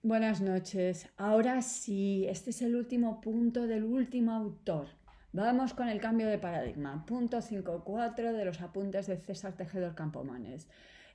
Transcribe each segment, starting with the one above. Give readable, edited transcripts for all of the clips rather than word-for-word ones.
Buenas noches. Ahora sí, este es el último punto del último autor. Vamos con el cambio de paradigma. Punto 5.4 de los apuntes de César Tejedor Campomanes.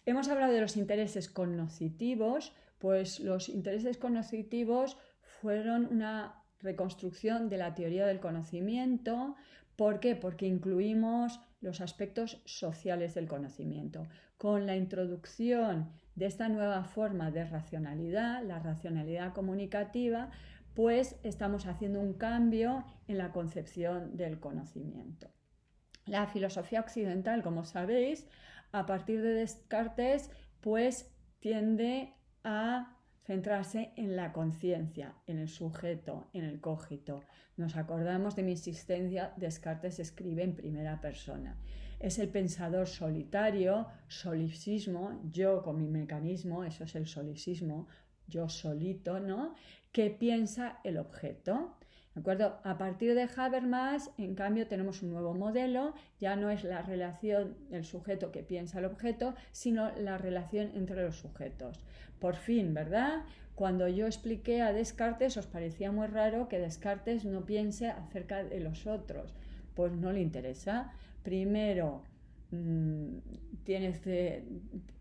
Hemos hablado de los intereses cognitivos, pues los intereses cognitivos fueron una reconstrucción de la teoría del conocimiento. ¿Por qué? Porque incluimos los aspectos sociales del conocimiento. Con la introducción de esta nueva forma de racionalidad, la racionalidad comunicativa, pues estamos haciendo un cambio en la concepción del conocimiento. La filosofía occidental, como sabéis, a partir de Descartes, pues tiende a centrarse en la conciencia, en el sujeto, en el cogito. Nos acordamos de mi existencia, Descartes escribe en primera persona. Es el pensador solitario, solipsismo, yo con mi mecanismo, eso es el solipsismo, yo solito, ¿no? Que piensa el objeto. ¿De acuerdo? A partir de Habermas, en cambio, tenemos un nuevo modelo, ya no es la relación del sujeto que piensa el objeto, sino la relación entre los sujetos. Por fin, ¿verdad? Cuando yo expliqué a Descartes, os parecía muy raro que Descartes no piense acerca de los otros. Pues no le interesa. Primero, tiene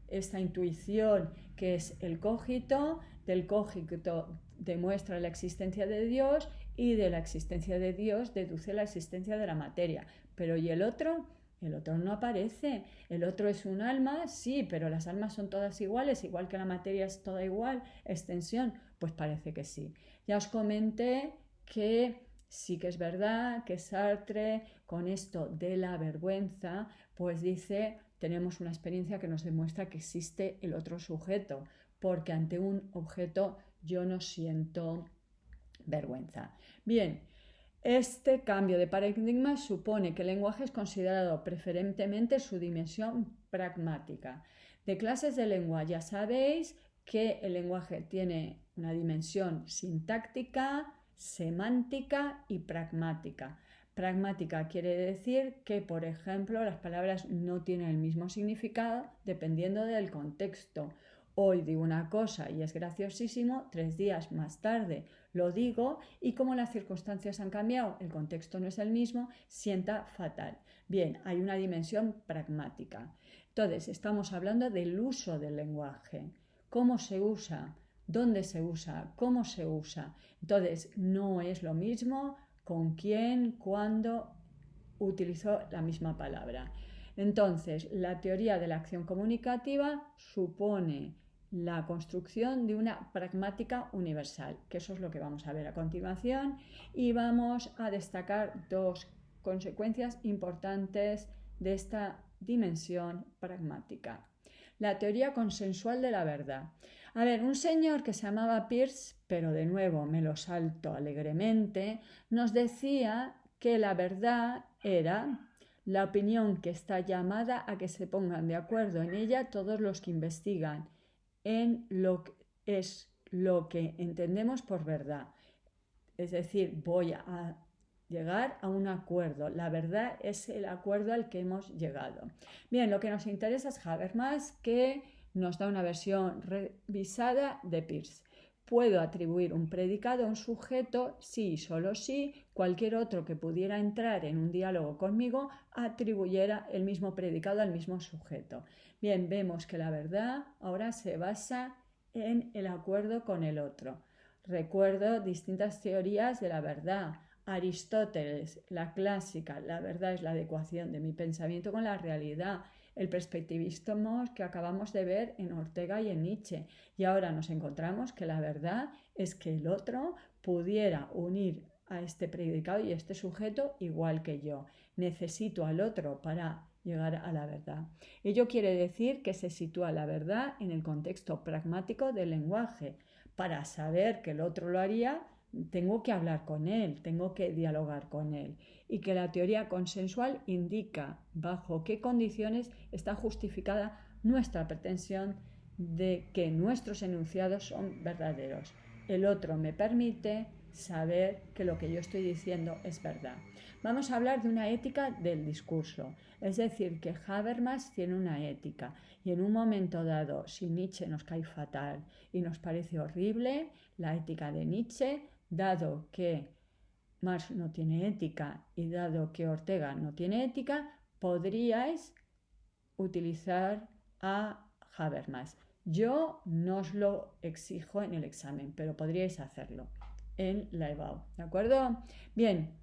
esta intuición que es el cogito, del cogito demuestra la existencia de Dios y de la existencia de Dios deduce la existencia de la materia. Pero ¿y el otro? El otro no aparece. El otro es un alma, sí, pero las almas son todas iguales, igual que la materia es toda igual, extensión. Pues parece que sí. Ya os comenté que sí que es verdad que Sartre, con esto de la vergüenza, pues dice, tenemos una experiencia que nos demuestra que existe el otro sujeto, porque ante un objeto yo no siento vergüenza. Bien, este cambio de paradigma supone que el lenguaje es considerado preferentemente su dimensión pragmática. De clases de lengua ya sabéis que el lenguaje tiene una dimensión sintáctica, semántica y pragmática. Pragmática quiere decir que, por ejemplo, las palabras no tienen el mismo significado dependiendo del contexto. Hoy digo una cosa y es graciosísimo, 3 días más tarde lo digo y como las circunstancias han cambiado, el contexto no es el mismo, sienta fatal. Bien, hay una dimensión pragmática. Entonces, estamos hablando del uso del lenguaje. ¿Cómo se usa? ¿Dónde se usa? ¿Cómo se usa? Entonces, no es lo mismo con quién, cuándo utilizó la misma palabra. Entonces, la teoría de la acción comunicativa supone la construcción de una pragmática universal, que eso es lo que vamos a ver a continuación, y vamos a destacar dos consecuencias importantes de esta dimensión pragmática. La teoría consensual de la verdad. A ver, un señor que se llamaba Peirce, pero de nuevo me lo salto alegremente, nos decía que la verdad era la opinión que está llamada a que se pongan de acuerdo en ella todos los que investigan en lo que es lo que entendemos por verdad. Es decir, voy a llegar a un acuerdo. La verdad es el acuerdo al que hemos llegado. Bien, lo que nos interesa es Habermas, que nos da una versión revisada de Peirce. Puedo atribuir un predicado a un sujeto si y solo si cualquier otro que pudiera entrar en un diálogo conmigo atribuyera el mismo predicado al mismo sujeto. Bien, vemos que la verdad ahora se basa en el acuerdo con el otro. Recuerdo distintas teorías de la verdad. Aristóteles, la clásica, la verdad es la adecuación de mi pensamiento con la realidad. El perspectivismo que acabamos de ver en Ortega y en Nietzsche. Y ahora nos encontramos que la verdad es que el otro pudiera unir a este predicado y este sujeto igual que yo. Necesito al otro para llegar a la verdad. Ello quiere decir que se sitúa la verdad en el contexto pragmático del lenguaje. Para saber que el otro lo haría, tengo que hablar con él, tengo que dialogar con él. Y que la teoría consensual indica bajo qué condiciones está justificada nuestra pretensión de que nuestros enunciados son verdaderos. el otro me permite saber que lo que yo estoy diciendo es verdad. Vamos a hablar de una ética del discurso, es decir, que Habermas tiene una ética y en un momento dado, si Nietzsche nos cae fatal y nos parece horrible, la ética de Nietzsche, dado que Marx no tiene ética y dado que Ortega no tiene ética, podríais utilizar a Habermas. Yo no os lo exijo en el examen, pero podríais hacerlo en la EBAU, ¿de acuerdo? Bien,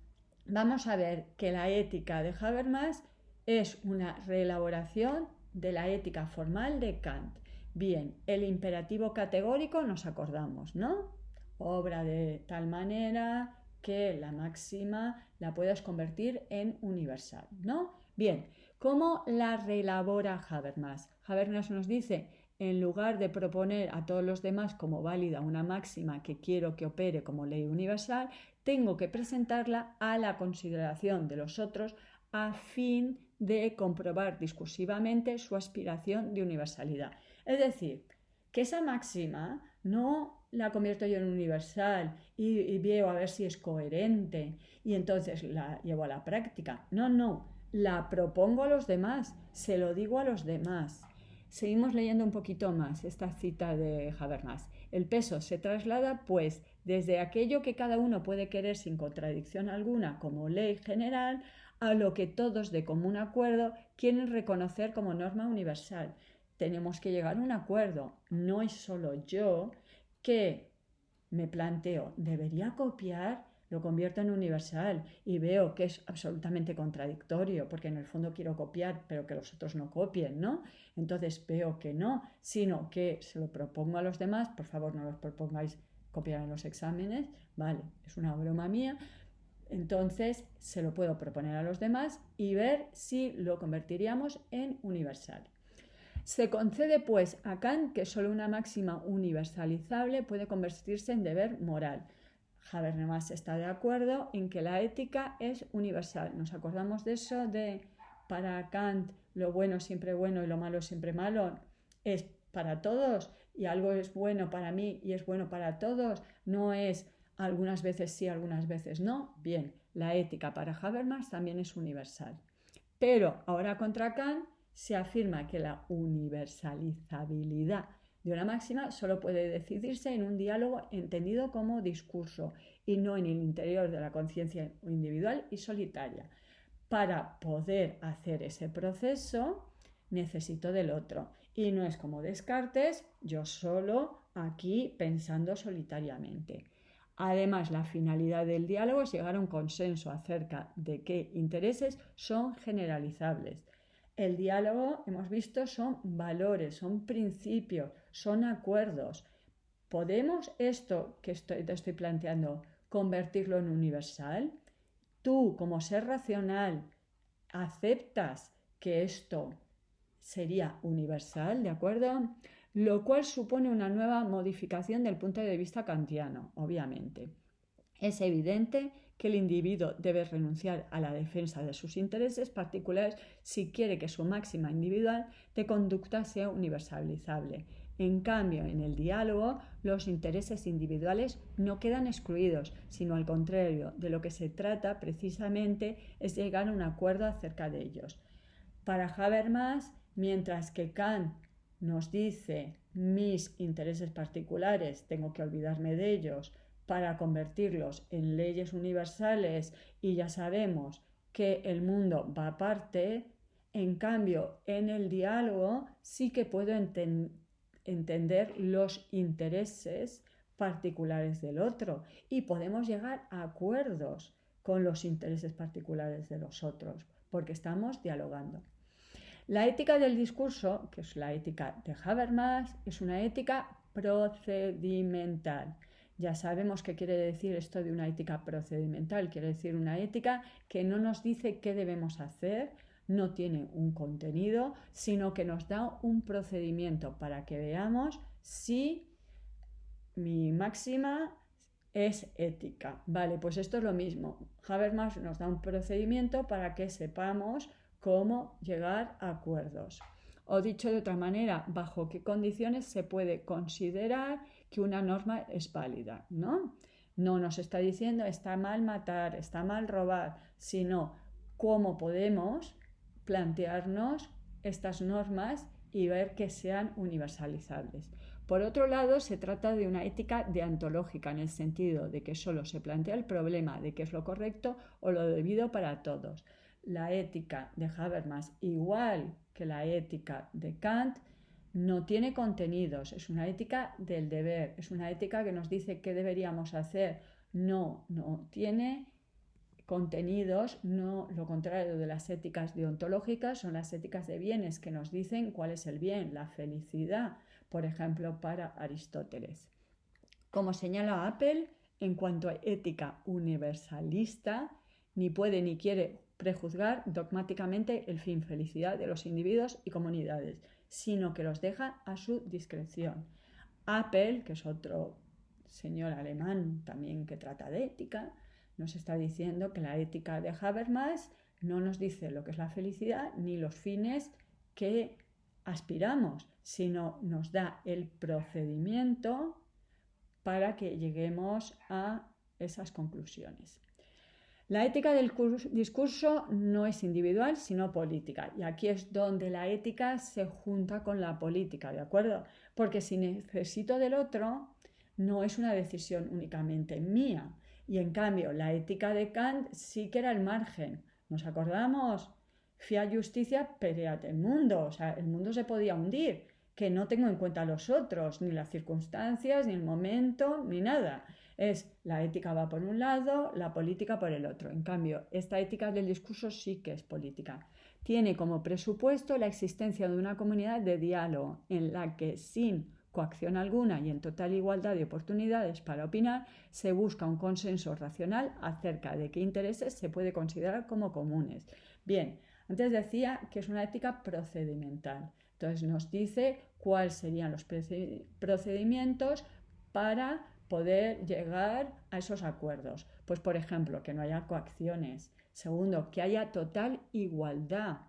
vamos a ver que la ética de Habermas es una reelaboración de la ética formal de Kant. Bien, el imperativo categórico nos acordamos, ¿no? Obra de tal manera que la máxima la puedas convertir en universal, ¿no? Bien, ¿cómo la reelabora Habermas? Habermas nos dice, en lugar de proponer a todos los demás como válida una máxima que quiero que opere como ley universal, tengo que presentarla a la consideración de los otros a fin de comprobar discursivamente su aspiración de universalidad. Es decir, que esa máxima no la convierto yo en universal y veo a ver si es coherente y entonces la llevo a la práctica. No, la propongo a los demás, se lo digo a los demás. Seguimos leyendo un poquito más esta cita de Habermas. El peso se traslada, pues, desde aquello que cada uno puede querer sin contradicción alguna como ley general, a lo que todos de común acuerdo quieren reconocer como norma universal. Tenemos que llegar a un acuerdo. No es solo yo que me planteo, ¿debería copiar? Lo convierto en universal y veo que es absolutamente contradictorio, porque en el fondo quiero copiar, pero que los otros no copien, ¿no? Entonces veo que no, sino que se lo propongo a los demás, por favor no los propongáis copiar en los exámenes, vale, es una broma mía, entonces se lo puedo proponer a los demás y ver si lo convertiríamos en universal. Se concede pues a Kant que solo una máxima universalizable puede convertirse en deber moral. Habermas está de acuerdo en que la ética es universal. ¿Nos acordamos de eso? De para Kant lo bueno siempre bueno y lo malo siempre malo. Es para todos y algo es bueno para mí y es bueno para todos. No es algunas veces sí, algunas veces no. Bien, la ética para Habermas también es universal. Pero ahora contra Kant se afirma que la universalizabilidad de una máxima solo puede decidirse en un diálogo entendido como discurso y no en el interior de la conciencia individual y solitaria. Para poder hacer ese proceso necesito del otro y no es como Descartes, yo solo aquí pensando solitariamente. Además, la finalidad del diálogo es llegar a un consenso acerca de qué intereses son generalizables. El diálogo, hemos visto, son valores, son principios, son acuerdos. ¿Podemos esto que te estoy planteando convertirlo en universal? Tú, como ser racional, aceptas que esto sería universal, ¿de acuerdo? Lo cual supone una nueva modificación del punto de vista kantiano, obviamente. Es evidente que el individuo debe renunciar a la defensa de sus intereses particulares si quiere que su máxima individual de conducta sea universalizable. En cambio, en el diálogo, los intereses individuales no quedan excluidos, sino al contrario, de lo que se trata precisamente es llegar a un acuerdo acerca de ellos. Para Habermas, mientras que Kant nos dice mis intereses particulares, tengo que olvidarme de ellos, para convertirlos en leyes universales y ya sabemos que el mundo va aparte, en cambio en el diálogo sí que puedo entender los intereses particulares del otro y podemos llegar a acuerdos con los intereses particulares de los otros porque estamos dialogando. La ética del discurso, que es la ética de Habermas, es una ética procedimental. Ya sabemos qué quiere decir esto de una ética procedimental. Quiere decir una ética que no nos dice qué debemos hacer, no tiene un contenido, sino que nos da un procedimiento para que veamos si mi máxima es ética. Vale, pues esto es lo mismo. Habermas nos da un procedimiento para que sepamos cómo llegar a acuerdos. O dicho de otra manera, bajo qué condiciones se puede considerar que una norma es válida, ¿no? No nos está diciendo está mal matar, está mal robar, sino cómo podemos plantearnos estas normas y ver que sean universalizables. Por otro lado, se trata de una ética deontológica en el sentido de que solo se plantea el problema de qué es lo correcto o lo debido para todos. La ética de Habermas, igual que la ética de Kant, no tiene contenidos, es una ética del deber, es una ética que nos dice qué deberíamos hacer, no tiene contenidos, no lo contrario de las éticas deontológicas, son las éticas de bienes que nos dicen cuál es el bien, la felicidad, por ejemplo, para Aristóteles. Como señala Apple, en cuanto a ética universalista, ni puede ni quiere prejuzgar dogmáticamente el fin felicidad de los individuos y comunidades, sino que los deja a su discreción. Apple, que es otro señor alemán también que trata de ética, nos está diciendo que la ética de Habermas no nos dice lo que es la felicidad ni los fines que aspiramos, sino nos da el procedimiento para que lleguemos a esas conclusiones. La ética del discurso no es individual, sino política. Y aquí es donde la ética se junta con la política, ¿de acuerdo? Porque si necesito del otro, no es una decisión únicamente mía. Y en cambio, la ética de Kant sí que era el margen. ¿Nos acordamos? Fiat justitia pereat el mundo. O sea, el mundo se podía hundir. Que no tengo en cuenta a los otros, ni las circunstancias, ni el momento, ni nada. Es la ética va por un lado, la política por el otro. En cambio, esta ética del discurso sí que es política. Tiene como presupuesto la existencia de una comunidad de diálogo en la que sin coacción alguna y en total igualdad de oportunidades para opinar, se busca un consenso racional acerca de qué intereses se puede considerar como comunes. Bien, antes decía que es una ética procedimental. Entonces nos dice cuáles serían los procedimientos para poder llegar a esos acuerdos. Pues por ejemplo, que no haya coacciones. Segundo, que haya total igualdad,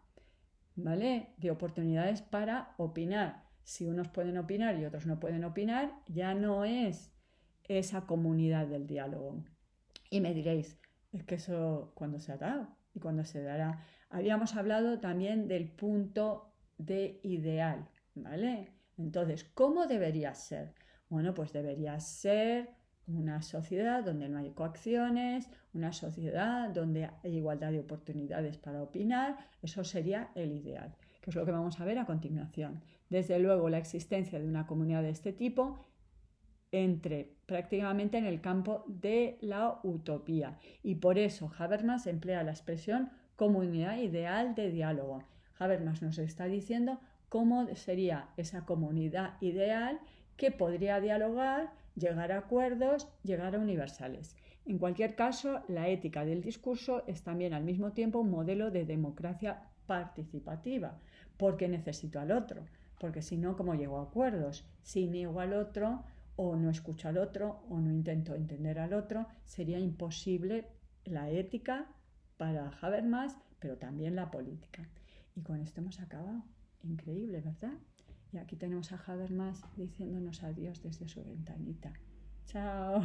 ¿vale?, de oportunidades para opinar. Si unos pueden opinar y otros no pueden opinar, ya no es esa comunidad del diálogo. Y me diréis, es que eso cuando se ha dado y cuando se dará. Habíamos hablado también del punto de ideal, ¿vale? Entonces, ¿cómo debería ser? Bueno, pues debería ser una sociedad donde no hay coacciones, una sociedad donde hay igualdad de oportunidades para opinar. Eso sería el ideal, que es lo que vamos a ver a continuación. Desde luego, la existencia de una comunidad de este tipo entre prácticamente en el campo de la utopía. Y por eso Habermas emplea la expresión comunidad ideal de diálogo. Habermas nos está diciendo cómo sería esa comunidad ideal que podría dialogar, llegar a acuerdos, llegar a universales. En cualquier caso, la ética del discurso es también al mismo tiempo un modelo de democracia participativa, porque necesito al otro, porque si no, ¿cómo llego a acuerdos? Si niego al otro, o no escucho al otro, o no intento entender al otro, sería imposible la ética para Habermas, pero también la política. Y con esto hemos acabado. Increíble, ¿verdad? Y aquí tenemos a Habermas diciéndonos adiós desde su ventanita. ¡Chao!